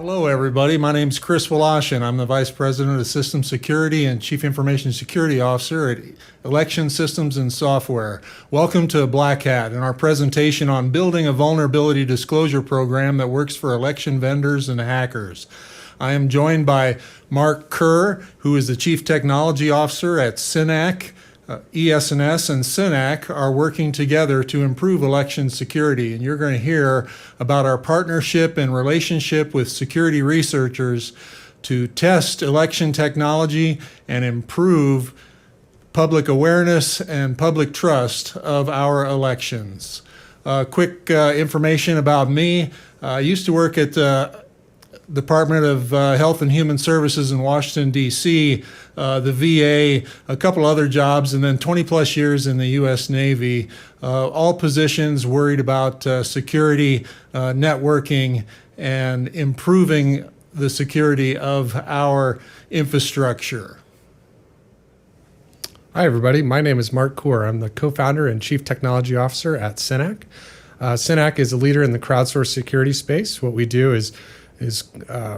Hello, everybody. My name is Chris Wlaschin. I'm the Vice President of System Security and Chief Information Security Officer at Election Systems and Software. Welcome to Black Hat and our presentation on building a vulnerability disclosure program that works for election vendors and hackers. I am joined by Mark Kuhr, who is the Chief Technology Officer at SYNAC. ES&S and SYNAC are working together to improve election security, and you're going to hear about our partnership and relationship with security researchers to test election technology and improve public awareness and public trust of our elections. Quick information about me. I used to work at Department of Health and Human Services in Washington, D.C., the VA, a couple other jobs, and then 20 plus years in the U.S. Navy. All positions worried about security, networking, and improving the security of our infrastructure. Hi, everybody. My name is Mark Kuhr. I'm the co-founder and chief technology officer at SYNAC. SYNAC is a leader in the crowdsource security space. What we do is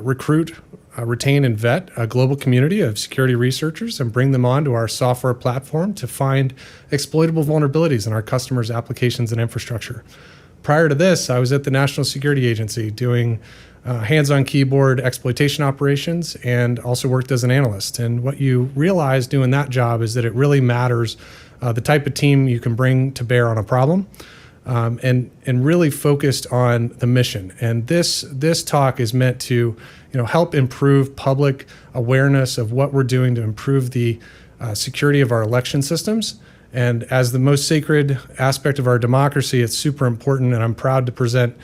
recruit, retain, and vet a global community of security researchers and bring them onto our software platform to find exploitable vulnerabilities in our customers' applications and infrastructure. Prior to this, I was at the National Security Agency doing hands-on keyboard exploitation operations and also worked as an analyst. And what you realize doing that job is that it really matters the type of team you can bring to bear on a problem. And really focused on the mission. And this talk is meant to help improve public awareness of what we're doing to improve the security of our election systems. And as the most sacred aspect of our democracy, it's super important, and I'm proud to present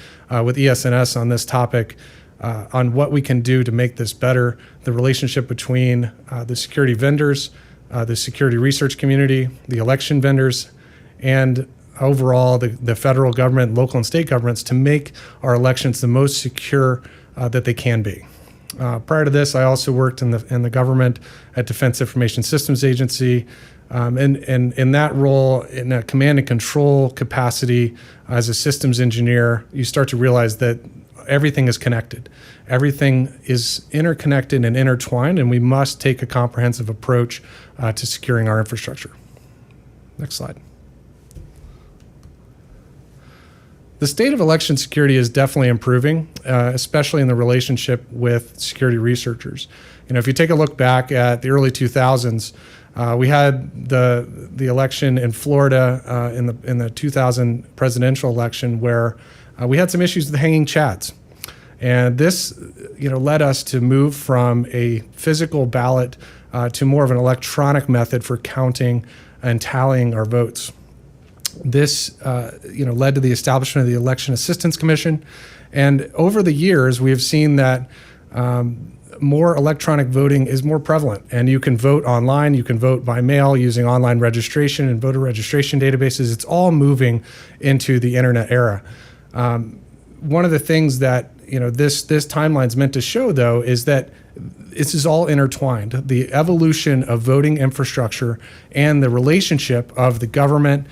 with ES&S on this topic on what we can do to make this better, the relationship between the security vendors, the security research community, the election vendors, and overall the federal government, local and state governments to make our elections the most secure that they can be. Prior to this, I also worked in the government at Defense Information Systems Agency, and in that role, in a command and control capacity as a systems engineer, you start to realize that everything is connected. Everything is interconnected and intertwined, and we must take a comprehensive approach to securing our infrastructure. Next slide. The state of election security is definitely improving, especially in the relationship with security researchers. If you take a look back at the early 2000s, we had the election in Florida in the 2000 presidential election where we had some issues with hanging chads. And this led us to move from a physical ballot to more of an electronic method for counting and tallying our votes. This led to the establishment of the Election Assistance Commission. And over the years, we have seen that more electronic voting is more prevalent. And you can vote online, you can vote by mail using online registration and voter registration databases. It's all moving into the internet era. One of the things that this timeline is meant to show, though, is that this is all intertwined. The evolution of voting infrastructure and the relationship of the government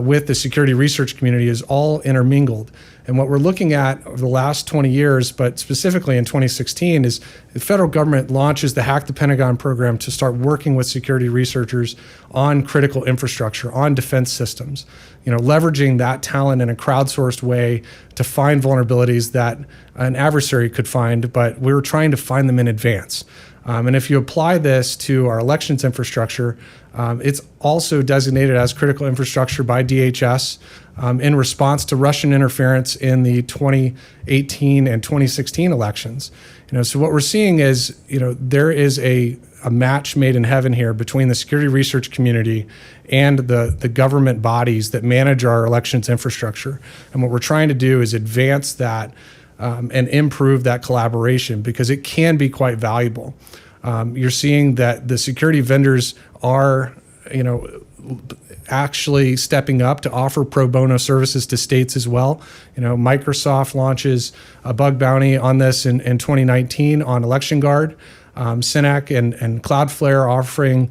with the security research community is all intermingled. And what we're looking at over the last 20 years, but specifically in 2016, is the federal government launches the Hack the Pentagon program to start working with security researchers on critical infrastructure, on defense systems, leveraging that talent in a crowdsourced way to find vulnerabilities that an adversary could find, but we were trying to find them in advance. And if you apply this to our elections infrastructure, it's also designated as critical infrastructure by DHS in response to Russian interference in the 2018 and 2016 elections. So what we're seeing is, there is a match made in heaven here between the security research community and the government bodies that manage our elections infrastructure. And what we're trying to do is advance that and improve that collaboration because it can be quite valuable. You're seeing that the security vendors are, actually stepping up to offer pro bono services to states as well. Microsoft launches a bug bounty on this in 2019 on Election Guard. CINAC and Cloudflare offering,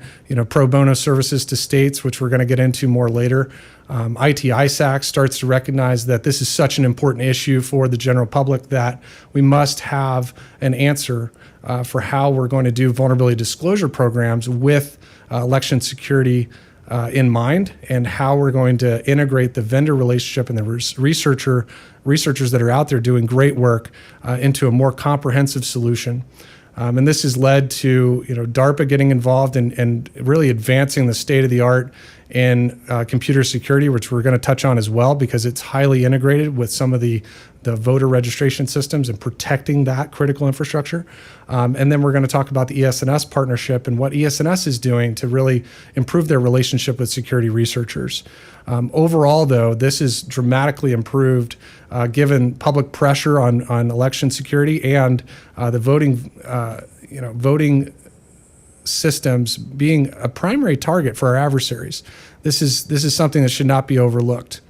pro bono services to states, which we're going to get into more later. ITISAC starts to recognize that this is such an important issue for the general public that we must have an answer for how we're going to do vulnerability disclosure programs with election security in mind, and how we're going to integrate the vendor relationship and the researchers that are out there doing great work into a more comprehensive solution. And this has led to DARPA getting involved and really advancing the state of the art in computer security, which we're going to touch on as well, because it's highly integrated with some of the voter registration systems and protecting that critical infrastructure. And then we're going to talk about the ES&S partnership and what ES&S is doing to really improve their relationship with security researchers. Overall, though, this is dramatically improved given public pressure on election security and the voting systems being a primary target for our adversaries. This is something that should not be overlooked.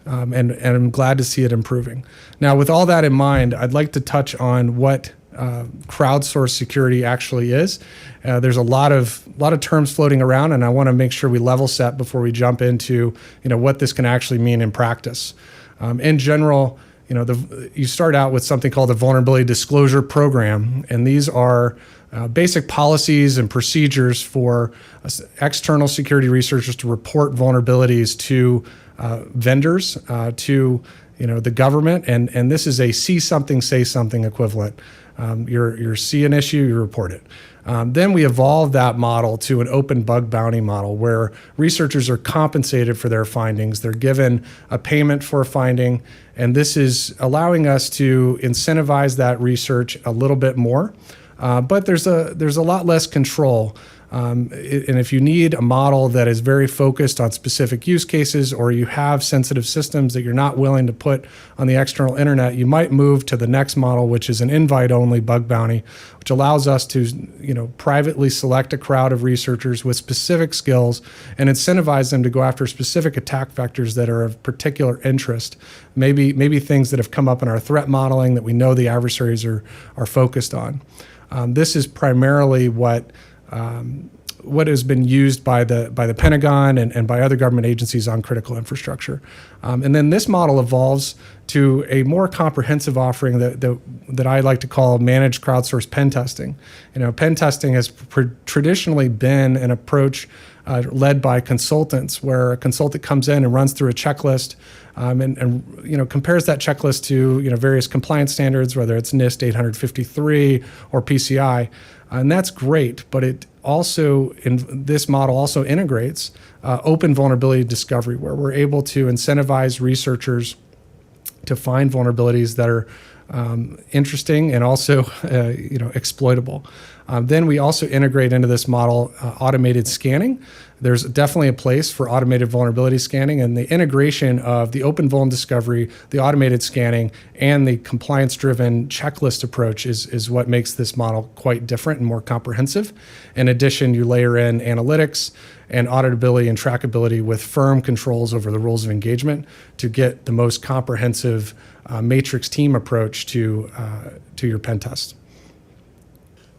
And I'm glad to see it improving. Now, with all that in mind, I'd like to touch on what crowdsource security actually is. There's a lot of terms floating around, and I want to make sure we level set before we jump into what this can actually mean in practice. In general, you start out with something called a vulnerability disclosure program, and these are basic policies and procedures for external security researchers to report vulnerabilities to vendors, to the government, and this is a see something, say something equivalent. You see an issue, you report it. Then we evolved that model to an open bug bounty model where researchers are compensated for their findings. They're given a payment for a finding, and this is allowing us to incentivize that research a little bit more. But there's a lot less control. And if you need a model that is very focused on specific use cases, or you have sensitive systems that you're not willing to put on the external internet, you might move to the next model, which is an invite-only bug bounty, which allows us to privately select a crowd of researchers with specific skills and incentivize them to go after specific attack vectors that are of particular interest. Maybe things that have come up in our threat modeling that we know the adversaries are focused on. This is primarily what has been used by the Pentagon and by other government agencies on critical infrastructure. And then this model evolves to a more comprehensive offering that I like to call managed crowdsource pen testing. Pen testing has traditionally been an approach led by consultants, where a consultant comes in and runs through a checklist and compares that checklist to various compliance standards, whether it's NIST 853 or PCI. And that's great, but it also, in this model, also integrates open vulnerability discovery, where we're able to incentivize researchers to find vulnerabilities that are interesting and also exploitable. Then we also integrate into this model automated scanning. There's definitely a place for automated vulnerability scanning, and the integration of the open vuln discovery, the automated scanning, and the compliance-driven checklist approach is what makes this model quite different and more comprehensive. In addition, you layer in analytics and auditability and trackability with firm controls over the rules of engagement to get the most comprehensive matrix team approach to your pen test.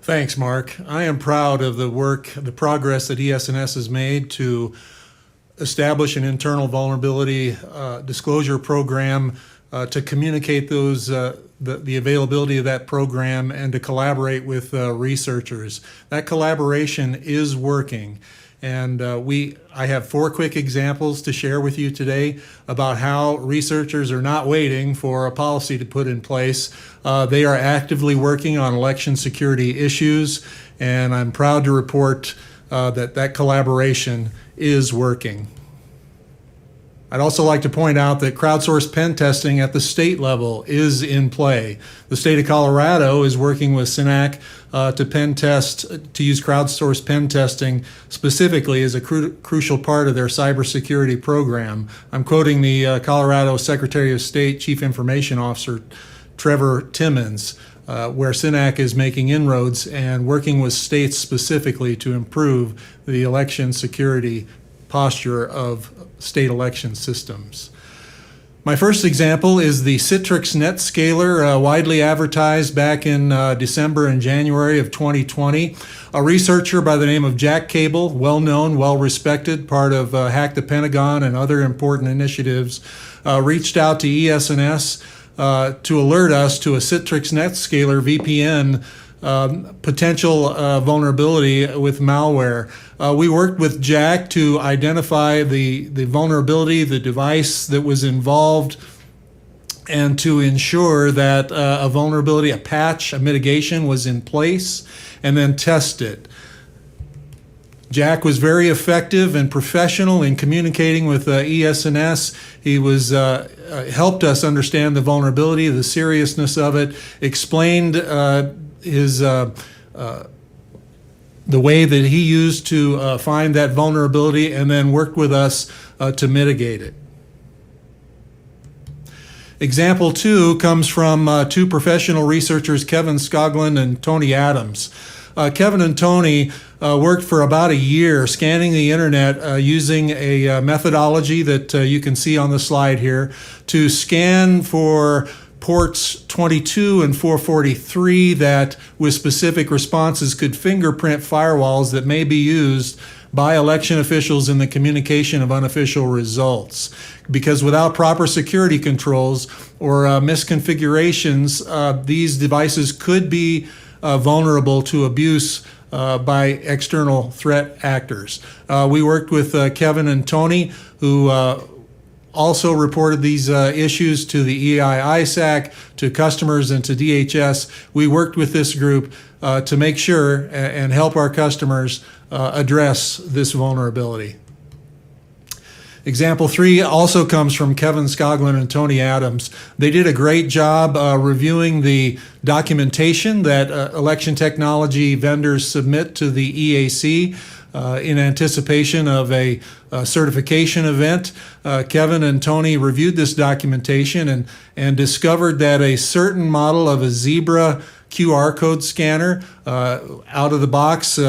Thanks, Mark. I am proud of the progress that ES&S has made to establish an internal vulnerability disclosure program to communicate the availability of that program and to collaborate with researchers. That collaboration is working. And I have 4 quick examples to share with you today about how researchers are not waiting for a policy to put in place. They are actively working on election security issues, and I'm proud to report that collaboration is working. I'd also like to point out that crowdsource pen testing at the state level is in play. The state of Colorado is working with CINAC to use crowdsource pen testing specifically as a crucial part of their cybersecurity program. I'm quoting the Colorado Secretary of State Chief Information Officer Trevor Timmons, where CINAC is making inroads and working with states specifically to improve the election security posture of state election systems. My first example is the Citrix NetScaler, widely advertised back in December and January of 2020. A researcher by the name of Jack Cable, well-known, well-respected, part of Hack the Pentagon and other important initiatives, reached out to ES&S to alert us to a Citrix NetScaler VPN potential vulnerability with malware. We worked with Jack to identify the vulnerability, the device that was involved, and to ensure that a vulnerability, a patch, a mitigation was in place, and then test it. Jack was very effective and professional in communicating with ES&S. He was helped us understand the vulnerability, the seriousness of it, explained the way that he used to find that vulnerability, and then worked with us to mitigate it. Example 2 comes from two professional researchers, Kevin Skoglund and Tony Adams. Kevin and Tony worked for about a year scanning the internet using a methodology that you can see on the slide here to scan for ports 22 and 443 that, with specific responses, could fingerprint firewalls that may be used by election officials in the communication of unofficial results. Because without proper security controls or misconfigurations, these devices could be vulnerable to abuse by external threat actors. We worked with Kevin and Tony, who also reported these issues to the EI-ISAC, to customers, and to DHS. We worked with this group to make sure and help our customers address this vulnerability. Example 3 also comes from Kevin Skoglund and Tony Adams. They did a great job reviewing the documentation that election technology vendors submit to the EAC in anticipation of a certification event. Kevin and Tony reviewed this documentation and discovered that a certain model of a Zebra QR code scanner out of the box,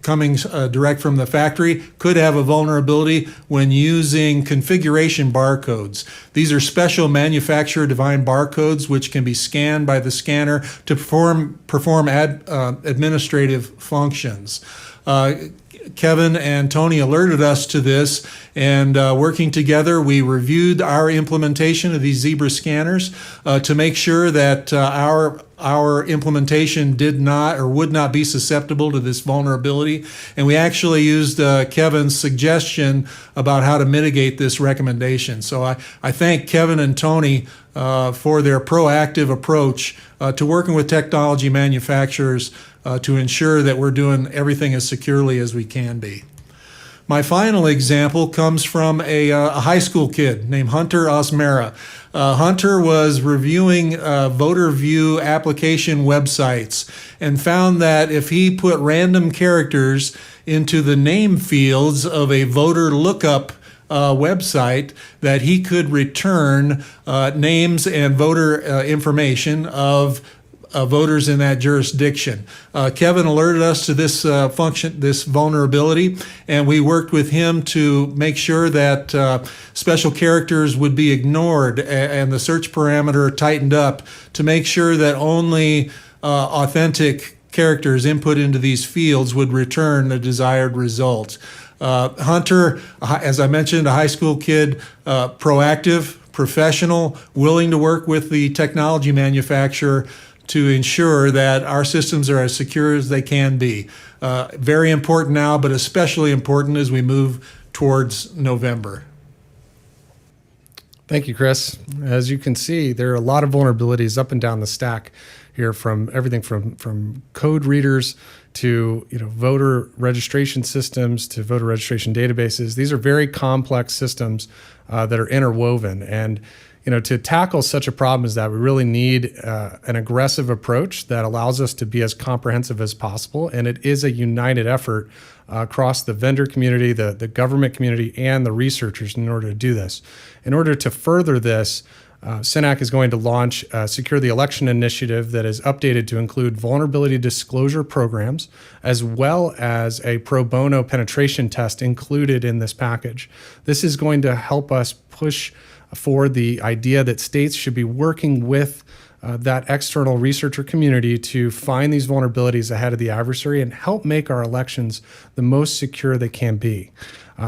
coming direct from the factory, could have a vulnerability when using configuration barcodes. These are special manufacturer-defined barcodes which can be scanned by the scanner to perform administrative functions. Kevin and Tony alerted us to this, and working together, we reviewed our implementation of these Zebra scanners to make sure that our implementation did not or would not be susceptible to this vulnerability. And we actually used Kevin's suggestion about how to mitigate this recommendation. So I thank Kevin and Tony for their proactive approach to working with technology manufacturers to ensure that we're doing everything as securely as we can be. My final example comes from a high school kid named Hunter Osmera. Hunter was reviewing voter view application websites and found that if he put random characters into the name fields of a voter lookup website, that he could return names and voter information of voters in that jurisdiction. Kevin alerted us to this this vulnerability, and we worked with him to make sure that special characters would be ignored and the search parameter tightened up to make sure that only authentic characters input into these fields would return the desired result. Hunter, as I mentioned, a high school kid, proactive, professional, willing to work with the technology manufacturer to ensure that our systems are as secure as they can be. Very important now, but especially important as we move towards November. Thank you, Chris. As you can see, there are a lot of vulnerabilities up and down the stack here, from everything from code readers to voter registration systems to voter registration databases. These are very complex systems that are interwoven, and to tackle such a problem as that, we really need an aggressive approach that allows us to be as comprehensive as possible. And it is a united effort across the vendor community, the government community, and the researchers in order to do this. In order to further this, CINAC is going to launch a Secure the Election initiative that is updated to include vulnerability disclosure programs, as well as a pro bono penetration test included in this package. This is going to help us push for the idea that states should be working with that external researcher community to find these vulnerabilities ahead of the adversary and help make our elections the most secure they can be.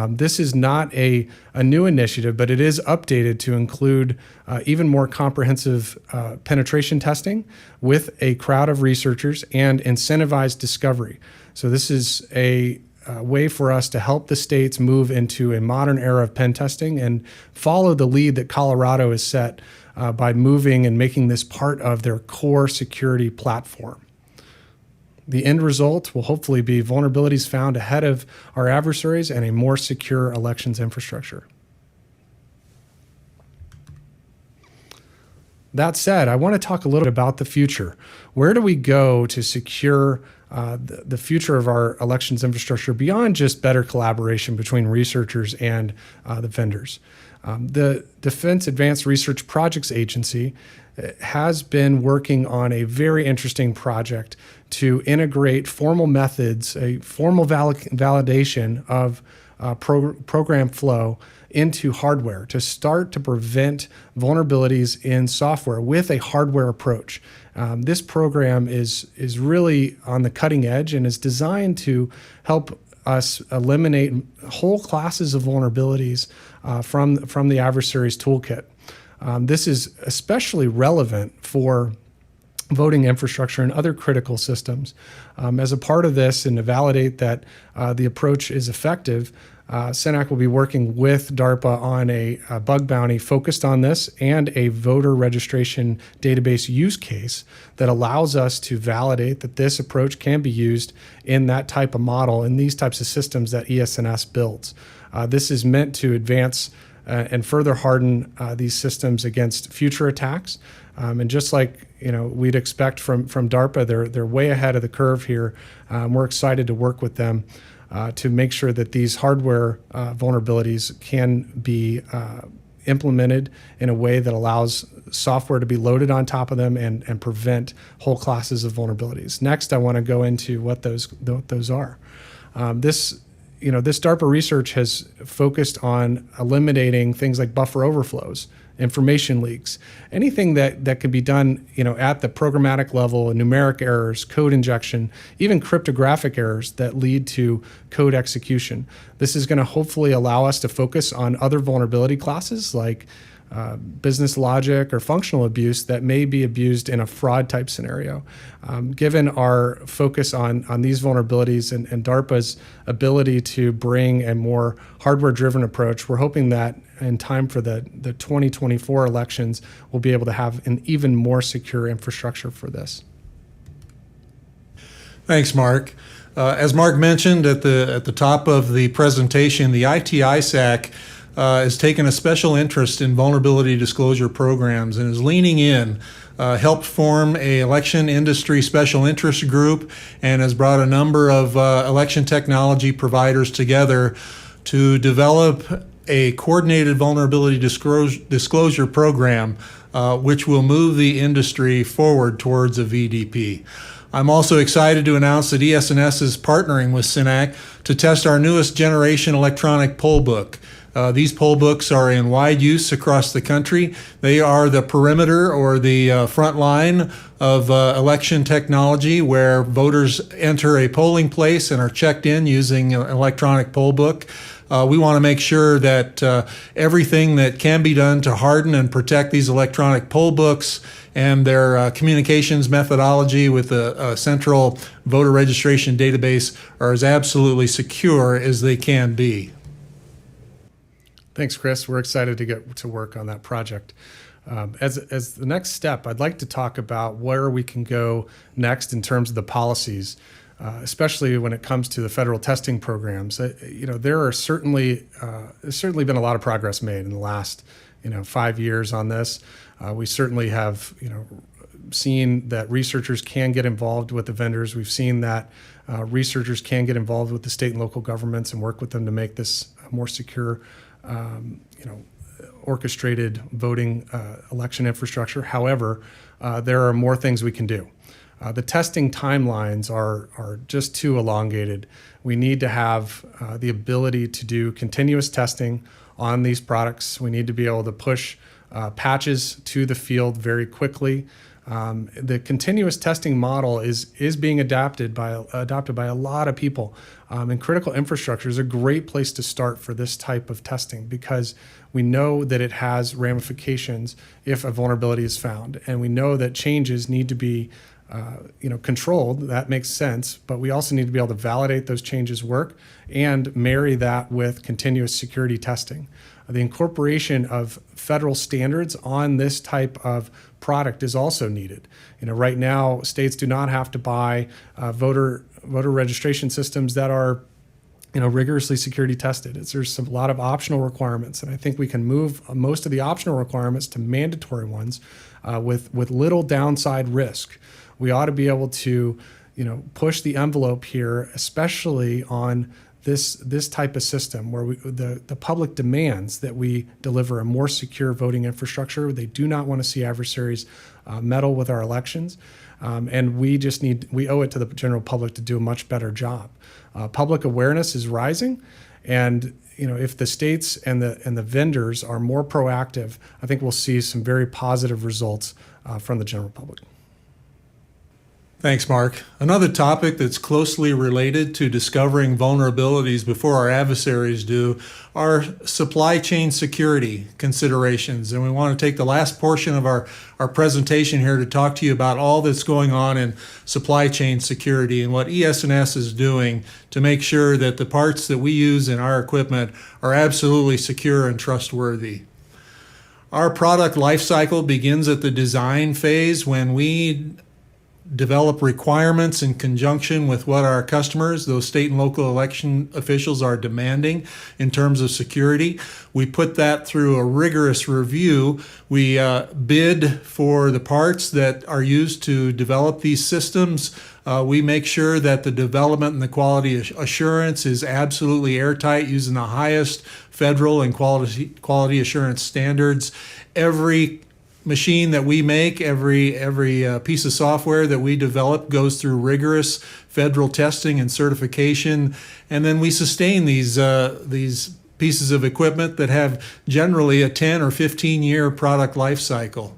This is not a new initiative, but it is updated to include even more comprehensive penetration testing with a crowd of researchers and incentivized discovery. So this is a way for us to help the states move into a modern era of pen testing and follow the lead that Colorado has set by moving and making this part of their core security platform. The end result will hopefully be vulnerabilities found ahead of our adversaries and a more secure elections infrastructure. That said, I want to talk a little bit about the future. Where do we go to secure the future of our elections infrastructure beyond just better collaboration between researchers and the vendors? The Defense Advanced Research Projects Agency has been working on a very interesting project to integrate formal methods, a formal validation of program flow into hardware to start to prevent vulnerabilities in software with a hardware approach. This program is really on the cutting edge and is designed to help us eliminate whole classes of vulnerabilities from the adversary's toolkit. This is especially relevant for voting infrastructure and other critical systems. As a part of this and to validate that the approach is effective, CENAC will be working with DARPA on a bug bounty focused on this and a voter registration database use case that allows us to validate that this approach can be used in that type of model in these types of systems that ES&S builds. This is meant to advance and further harden these systems against future attacks. And just like we'd expect from DARPA, they're way ahead of the curve here. We're excited to work with them to make sure that these hardware vulnerabilities can be implemented in a way that allows software to be loaded on top of them and prevent whole classes of vulnerabilities. Next, I want to go into what those are. This DARPA research has focused on eliminating things like buffer overflows, information leaks, anything that can be done, at the programmatic level, numeric errors, code injection, even cryptographic errors that lead to code execution. This is going to hopefully allow us to focus on other vulnerability classes like business logic or functional abuse that may be abused in a fraud type scenario. Given our focus on these vulnerabilities and DARPA's ability to bring a more hardware driven approach, we're hoping that in time for the 2024 elections, we'll be able to have an even more secure infrastructure for this. Thanks, Mark. As Mark mentioned at the top of the presentation, the ITISAC has taken a special interest in vulnerability disclosure programs and is leaning in, helped form a election industry special interest group, and has brought a number of election technology providers together to develop a coordinated vulnerability disclosure program, which will move the industry forward towards a VDP. I'm also excited to announce that ES&S is partnering with CENAC to test our newest generation electronic poll book. These poll books are in wide use across the country. They are the perimeter or the front line of election technology where voters enter a polling place and are checked in using an electronic poll book. We want to make sure that everything that can be done to harden and protect these electronic poll books and their communications methodology with a central voter registration database are as absolutely secure as they can be. Thanks, Chris. We're excited to get to work on that project. As the next step, I'd like to talk about where we can go next in terms of the policies, especially when it comes to the federal testing programs. There's certainly been a lot of progress made in the last 5 years on this. We certainly have seen that researchers can get involved with the vendors. We've seen that researchers can get involved with the state and local governments and work with them to make this more secure. Orchestrated voting election infrastructure. However, there are more things we can do. The testing timelines are just too elongated. We need to have the ability to do continuous testing on these products. We need to be able to push patches to the field very quickly. The continuous testing model is being adopted by a lot of people, and critical infrastructure is a great place to start for this type of testing because we know that it has ramifications if a vulnerability is found, and we know that changes need to be controlled. That makes sense, but we also need to be able to validate those changes work and marry that with continuous security testing. The incorporation of federal standards on this type of product is also needed. Right now, states do not have to buy voter registration systems that are rigorously security tested. There's a lot of optional requirements, and I think we can move most of the optional requirements to mandatory ones with little downside risk. We ought to be able to push the envelope here, especially on this type of system where the public demands that we deliver a more secure voting infrastructure. They do not want to see adversaries meddle with our elections, and we owe it to the general public to do a much better job. Public awareness is rising, and if the states and the vendors are more proactive, I think we'll see some very positive results from the general public. Thanks, Mark. Another topic that's closely related to discovering vulnerabilities before our adversaries do are supply chain security considerations. And we want to take the last portion of our presentation here to talk to you about all that's going on in supply chain security and what ES&S is doing to make sure that the parts that we use in our equipment are absolutely secure and trustworthy. Our product lifecycle begins at the design phase when we develop requirements in conjunction with what our customers, those state and local election officials, are demanding in terms of security. We put that through a rigorous review. We bid for the parts that are used to develop these systems. We make sure that the development and the quality assurance is absolutely airtight using the highest federal and quality assurance standards. Every machine that we make, every piece of software that we develop goes through rigorous federal testing and certification, and then we sustain these pieces of equipment that have generally a 10 or 15-year product life cycle.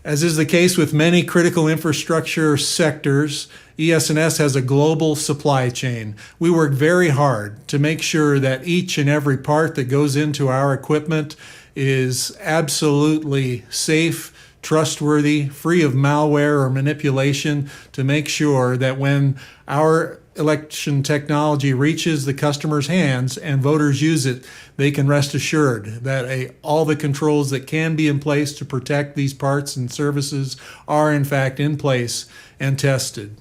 As is the case with many critical infrastructure sectors, ES&S has a global supply chain. We work very hard to make sure that each and every part that goes into our equipment is absolutely safe, trustworthy, free of malware or manipulation, to make sure that when our election technology reaches the customer's hands and voters use it, they can rest assured that all the controls that can be in place to protect these parts and services are in fact in place and tested.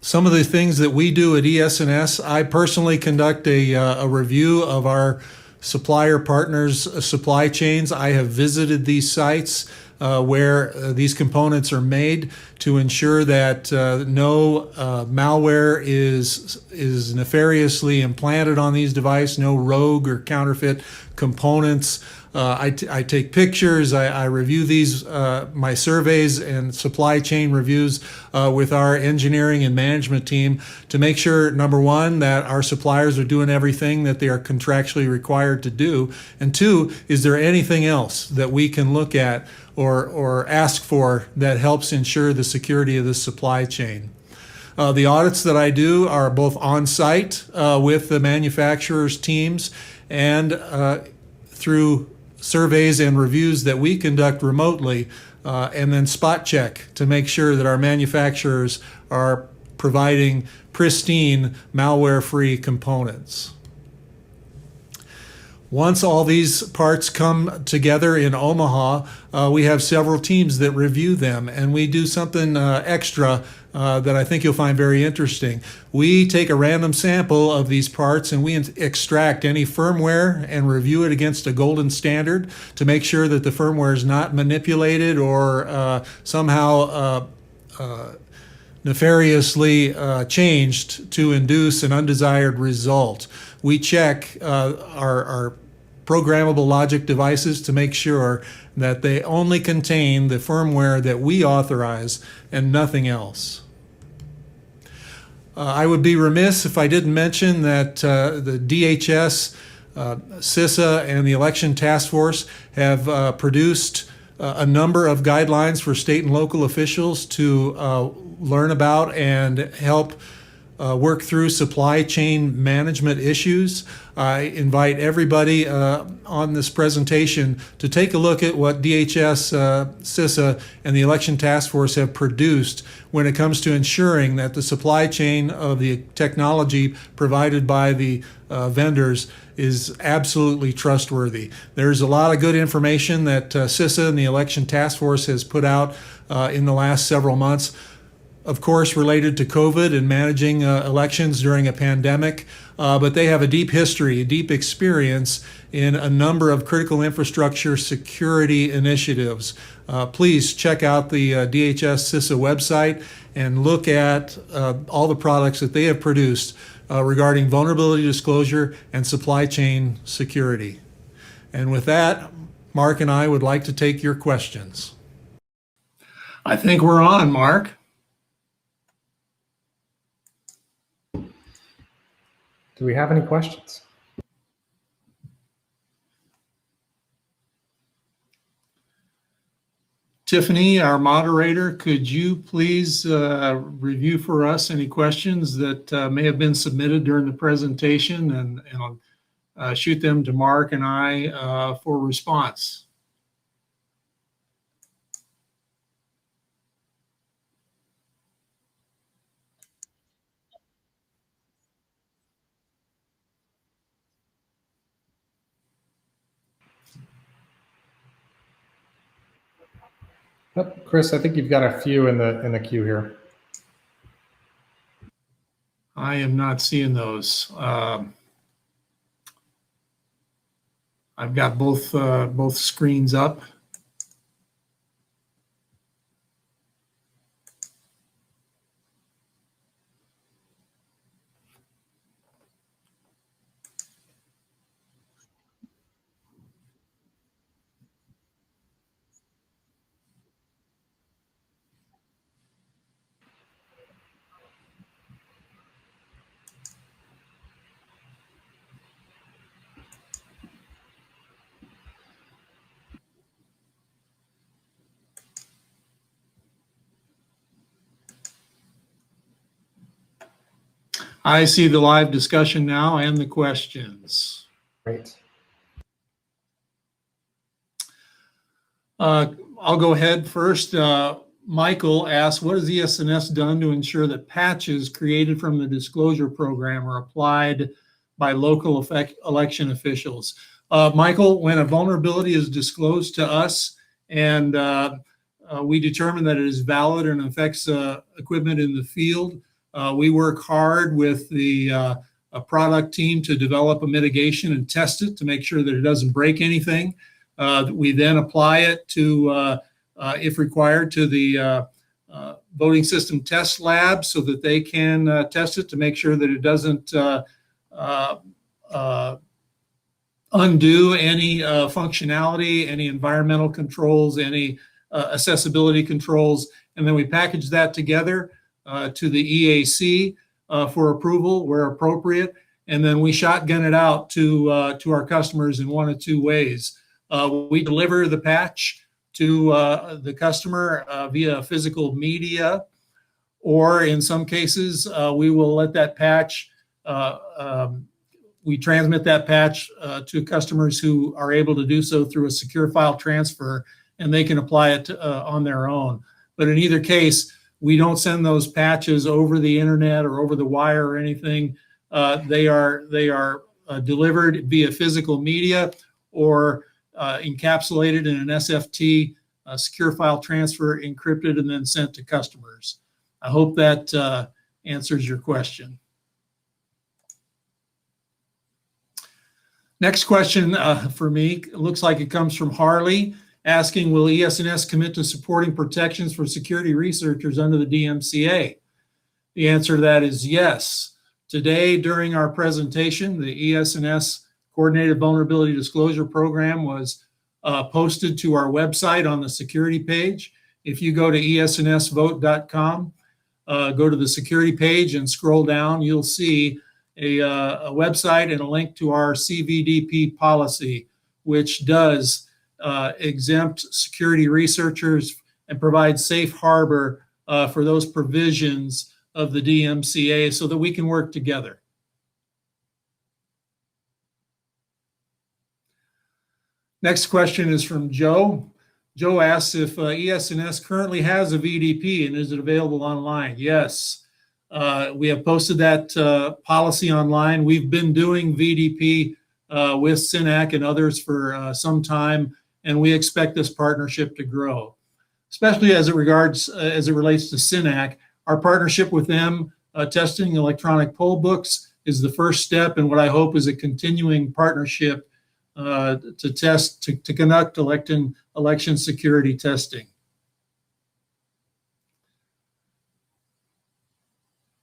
Some of the things that we do at ES&S, I personally conduct a review of our supplier partners' supply chains. I have visited these sites where these components are made to ensure that no malware is nefariously implanted on these devices, no rogue or counterfeit components. I take pictures, I review these, my surveys and supply chain reviews with our engineering and management team to make sure, number one, that our suppliers are doing everything that they are contractually required to do, and two, is there anything else that we can look at or ask for that helps ensure the security of the supply chain. The audits that I do are both on-site with the manufacturer's teams and through surveys and reviews that we conduct remotely, and then spot check to make sure that our manufacturers are providing pristine, malware-free components. Once all these parts come together in Omaha, we have several teams that review them, and we do something extra that I think you'll find very interesting. We take a random sample of these parts and we extract any firmware and review it against a golden standard to make sure that the firmware is not manipulated or somehow nefariously changed to induce an undesired result. We check our programmable logic devices to make sure that they only contain the firmware that we authorize and nothing else. I would be remiss if I didn't mention that the DHS, CISA, and the Election Task Force have produced a number of guidelines for state and local officials to learn about and help work through supply chain management issues. I invite everybody on this presentation to take a look at what DHS, CISA, and the Election Task Force have produced when it comes to ensuring that the supply chain of the technology provided by the vendors is absolutely trustworthy. There's a lot of good information that CISA and the Election Task Force has put out in the last several months, of course, related to COVID and managing elections during a pandemic, but they have a deep history, a deep experience in a number of critical infrastructure security initiatives. Please check out the DHS CISA website and look at all the products that they have produced regarding vulnerability disclosure and supply chain security. And with that, Mark and I would like to take your questions. I think we're on, Mark. Do we have any questions? Tiffany, our moderator, could you please review for us any questions that may have been submitted during the presentation and shoot them to Mark and I for response? Yep. Chris, I think you've got a few in the queue here. I am not seeing those. I've got both screens up. I see the live discussion now and the questions. Great. I'll go ahead first. Michael asks, what has ES&S done to ensure that patches created from the disclosure program are applied by local election officials? Michael, when a vulnerability is disclosed to us and we determine that it is valid and affects equipment in the field, we work hard with the product team to develop a mitigation and test it to make sure that it doesn't break anything. We then apply it to, if required, to the voting system test lab so that they can test it to make sure that it doesn't undo any functionality, any environmental controls, any accessibility controls. And then we package that together to the EAC for approval where appropriate. And then we shotgun it out to our customers in one of two ways. We deliver the patch to the customer via physical media, or in some cases, we will let that patch, we transmit that patch to customers who are able to do so through a secure file transfer, and they can apply it on their own. But in either case, we don't send those patches over the internet or over the wire or anything. They are delivered via physical media or encapsulated in an SFT, secure file transfer, encrypted, and then sent to customers. I hope that answers your question. Next question for me, it looks like it comes from Harley, asking, will ES&S commit to supporting protections for security researchers under the DMCA? The answer to that is yes. Today, during our presentation, the ES&S Coordinated Vulnerability Disclosure Program was posted to our website on the security page. If you go to esnsvote.com, go to the security page and scroll down. You'll see a website and a link to our CVDP policy, which does exempt security researchers and provide safe harbor for those provisions of the DMCA so that we can work together. Next question is from Joe. Joe asks if ES&S currently has a VDP and is it available online? Yes, we have posted that policy online. We've been doing VDP with SYNAC and others for some time, and we expect this partnership to grow, especially as it relates to SYNAC. Our partnership with them, testing electronic poll books, is the first step, and what I hope is a continuing partnership to conduct election security testing.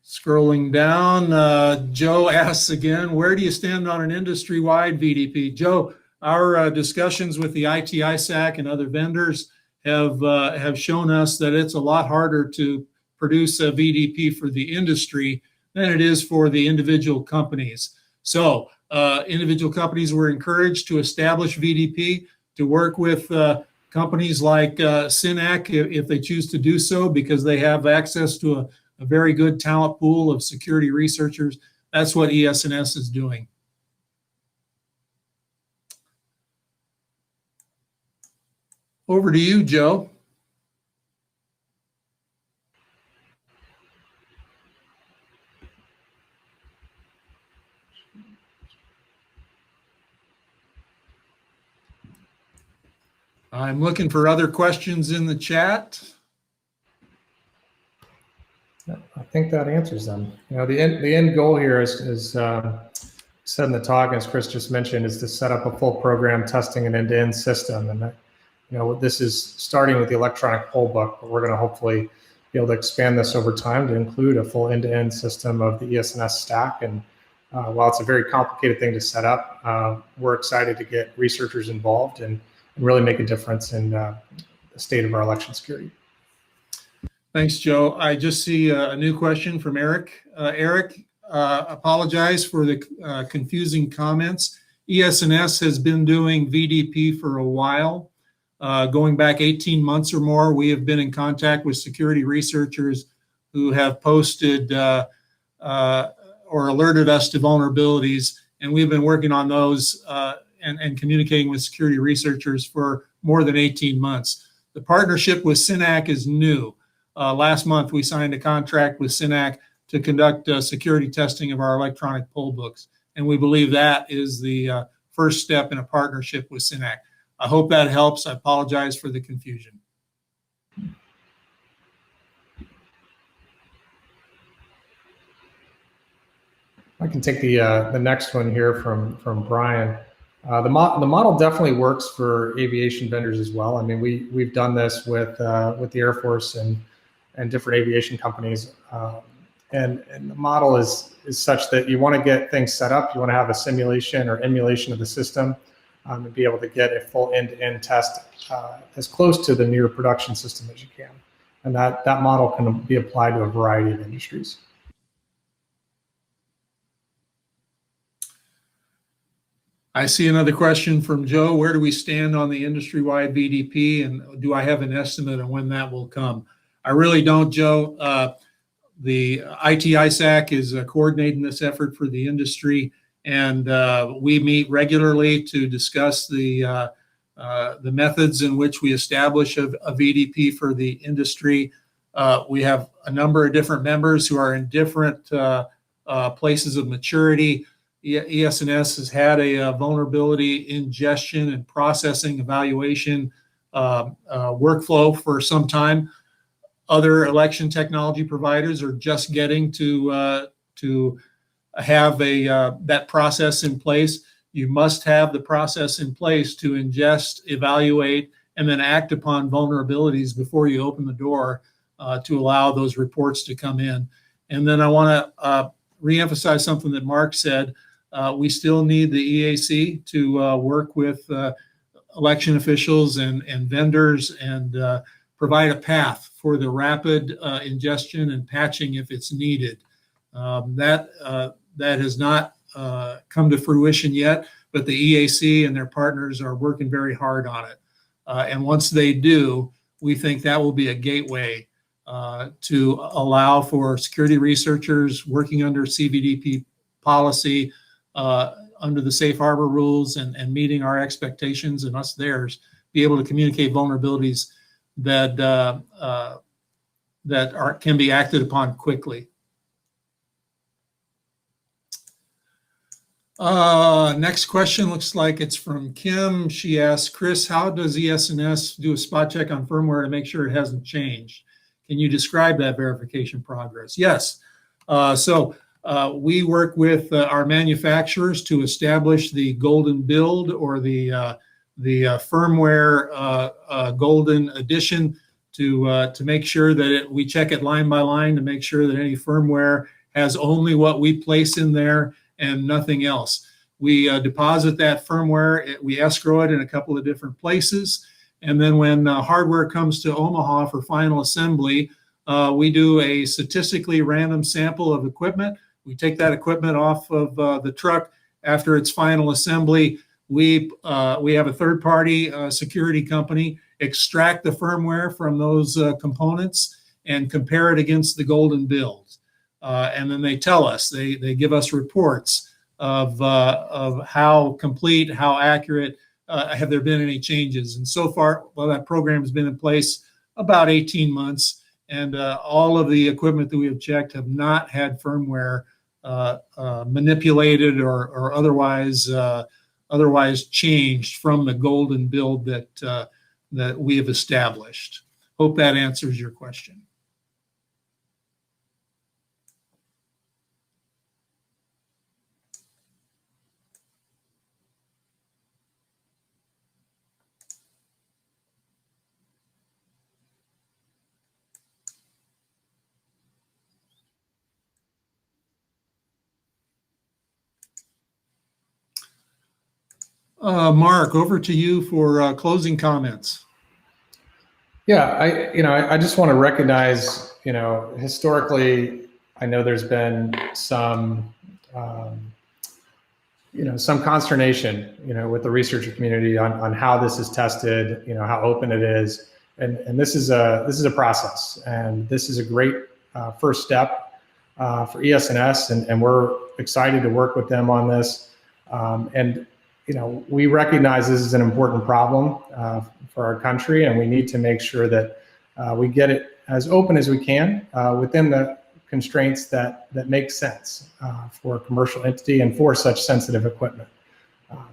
Scrolling down, Joe asks again, where do you stand on an industry-wide VDP? Joe, our discussions with the ITISAC and other vendors have shown us that it's a lot harder to produce a VDP for the industry than it is for the individual companies. So individual companies were encouraged to establish VDP, to work with companies like SYNAC if they choose to do so, because they have access to a very good talent pool of security researchers. That's what ES&S is doing. Over to you, Joe. I'm looking for other questions in the chat. I think that answers them. You know, the end goal here is said in the talk, as Chris just mentioned, is to set up a full program testing an end-to-end system. And you know, this is starting with the electronic poll book, but we're going to hopefully be able to expand this over time to include a full end-to-end system of the ES&S stack. And while it's a very complicated thing to set up, we're excited to get researchers involved and really make a difference in the state of our election security. Thanks, Joe. I just see a new question from Eric. Eric, apologize for the confusing comments. ES&S has been doing VDP for a while. Going back 18 months or more, we have been in contact with security researchers who have posted or alerted us to vulnerabilities, and we've been working on those and communicating with security researchers for more than 18 months. The partnership with SYNAC is new. Last month, we signed a contract with SYNAC to conduct security testing of our electronic poll books, and we believe that is the first step in a partnership with SYNAC. I hope that helps. I apologize for the confusion. I can take the next one here from Brian. The model definitely works for aviation vendors as well. I mean, we've done this with the Air Force and different aviation companies, and the model is such that you want to get things set up. You want to have a simulation or emulation of the system, and be able to get a full end-to-end test as close to the near production system as you can. And that model can be applied to a variety of industries. I see another question from Joe. Where do we stand on the industry-wide VDP, and do I have an estimate on when that will come? I really don't, Joe. The ITISAC is coordinating this effort for the industry, and we meet regularly to discuss the methods in which we establish a VDP for the industry. We have a number of different members who are in different places of maturity. ES&S has had a vulnerability ingestion and processing evaluation workflow for some time. Other election technology providers are just getting to have that process in place. You must have the process in place to ingest, evaluate, and then act upon vulnerabilities before you open the door to allow those reports to come in. And then I want to reemphasize something that Mark said. We still need the EAC to work with election officials and vendors and provide a path for the rapid ingestion and patching if it's needed. That has not come to fruition yet, but the EAC and their partners are working very hard on it. And once they do, we think that will be a gateway to allow for security researchers working under CVDP policy, under the safe harbor rules, and meeting our expectations and us theirs, be able to communicate vulnerabilities that can be acted upon quickly. Next question looks like it's from Kim. She asks, Chris, how does ES&S do a spot check on firmware to make sure it hasn't changed? Can you describe that verification progress? Yes. We work with our manufacturers to establish the golden build or the firmware golden edition to make sure that we check it line by line to make sure that any firmware has only what we place in there and nothing else. We deposit that firmware, we escrow it in a couple of different places, and then when hardware comes to Omaha for final assembly, we do a statistically random sample of equipment. We take that equipment off of the truck after its final assembly. We have a third-party security company extract the firmware from those components and compare it against the golden build. And then they tell us, they give us reports of how complete, how accurate, have there been any changes. And so far, well, that program has been in place about 18 months, and all of the equipment that we have checked have not had firmware manipulated or otherwise changed from the golden build that we have established. Hope that answers your question. Mark, over to you for closing comments. Yeah, I just want to recognize, historically, I know there's been some, some consternation, with the researcher community on how this is tested, how open it is, and this is a process, and this is a great first step for ES&S, and we're excited to work with them on this, and we recognize this is an important problem for our country, and we need to make sure that we get it as open as we can within the constraints that make sense for a commercial entity and for such sensitive equipment.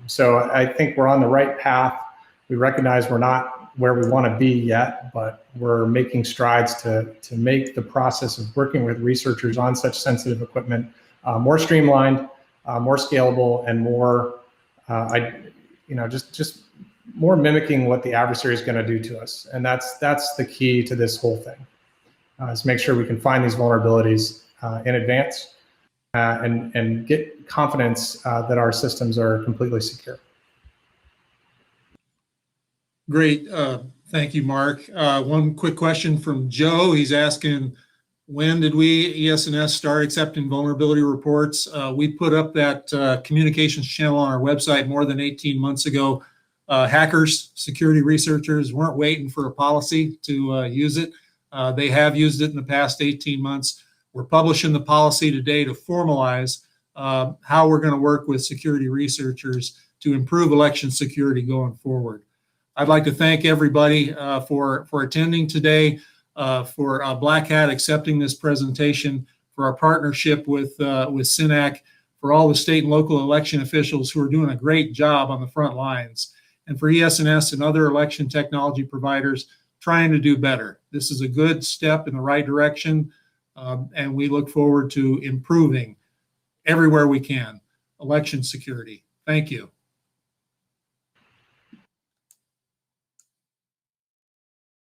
So I think we're on the right path. We recognize we're not where we want to be yet, but we're making strides to make the process of working with researchers on such sensitive equipment more streamlined, more scalable, and more just more mimicking what the adversary is going to do to us. And that's the key to this whole thing, is make sure we can find these vulnerabilities in advance and get confidence that our systems are completely secure. Great. Thank you, Mark. One quick question from Joe. He's asking, when did we, ES&S, start accepting vulnerability reports? We put up that communications channel on our website more than 18 months ago. Hackers, security researchers weren't waiting for a policy to use it. They have used it in the past 18 months. We're publishing the policy today to formalize how we're going to work with security researchers to improve election security going forward. I'd like to thank everybody for attending today, for Black Hat accepting this presentation, for our partnership with SYNAC, for all the state and local election officials who are doing a great job on the front lines, and for ES&S and other election technology providers trying to do better. This is a good step in the right direction, and we look forward to improving everywhere we can election security. Thank you.